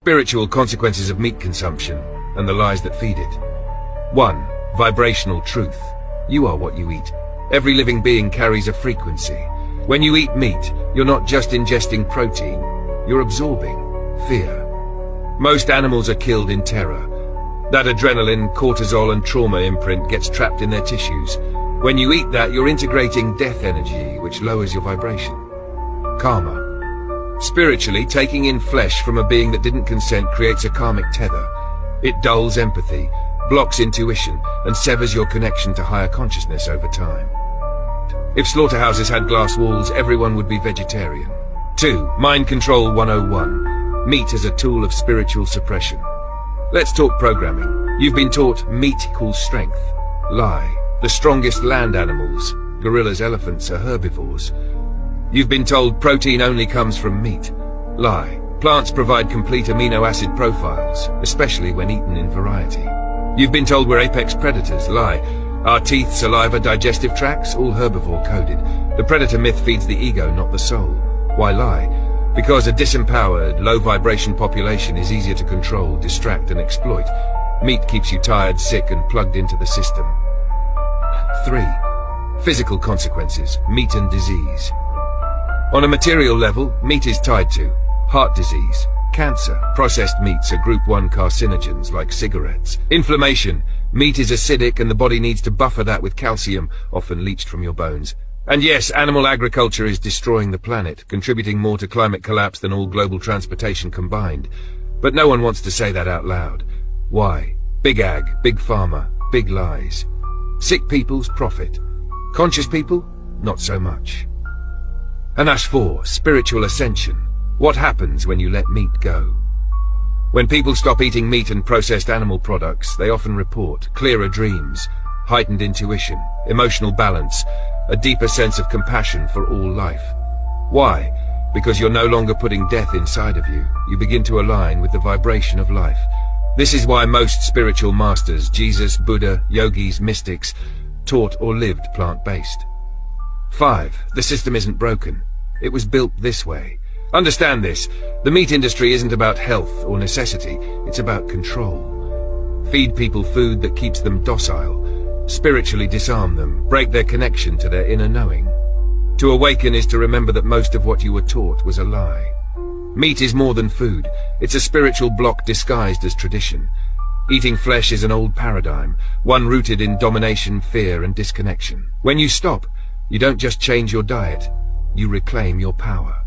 Spiritual consequences of meat consumption and the lies that feed it. 1. Vibrational truth. You are what you eat. Every living being carries a frequency. When you eat meat, you're not just ingesting protein, you're absorbing fear. Most animals are killed in terror. That adrenaline, cortisol, and trauma imprint gets trapped in their tissues. When you eat that, you're integrating death energy, which lowers your vibration. Karma. Spiritually, taking in flesh from a being that didn't consent creates a karmic tether. It dulls empathy, blocks intuition, and severs your connection to higher consciousness over time. If slaughterhouses had glass walls, everyone would be vegetarian. 2. Mind Control 101. Meat as a tool of spiritual suppression. Let's talk programming. You've been taught meat equals strength. Lie. The strongest land animals, gorillas, elephants, are herbivores. You've been told protein only comes from meat. Lie. Plants provide complete amino acid profiles, especially when eaten in variety. You've been told we're apex predators. Lie. Our teeth, saliva, digestive tracts, all herbivore coded. The predator myth feeds the ego, not the soul. Why lie? Because a disempowered, low-vibration population is easier to control, distract, and exploit. Meat keeps you tired, sick, and plugged into the system. 3. Physical consequences, meat and disease. On a material level, meat is tied to heart disease, cancer. Processed meats are group 1 carcinogens like cigarettes. Inflammation. Meat is acidic and the body needs to buffer that with calcium, often leached from your bones. And yes, animal agriculture is destroying the planet, contributing more to climate collapse than all global transportation combined. But no one wants to say that out loud. Why? Big ag, big pharma, big lies. Sick people's profit. Conscious people, not so much. And that's 4. Spiritual ascension. What happens when you let meat go? When people stop eating meat and processed animal products, they often report clearer dreams, heightened intuition, emotional balance, a deeper sense of compassion for all life. Why? Because you're no longer putting death inside of you. You begin to align with the vibration of life. This is why most spiritual masters, Jesus, Buddha, yogis, mystics, taught or lived plant-based. 5. The system isn't broken. It was built this way. Understand this. The meat industry isn't about health or necessity. It's about control. Feed people food that keeps them docile. Spiritually disarm them. Break their connection to their inner knowing. To awaken is to remember that most of what you were taught was a lie. Meat is more than food. It's a spiritual block disguised as tradition. Eating flesh is an old paradigm, one rooted in domination, fear, and disconnection. When you stop, you don't just change your diet, you reclaim your power.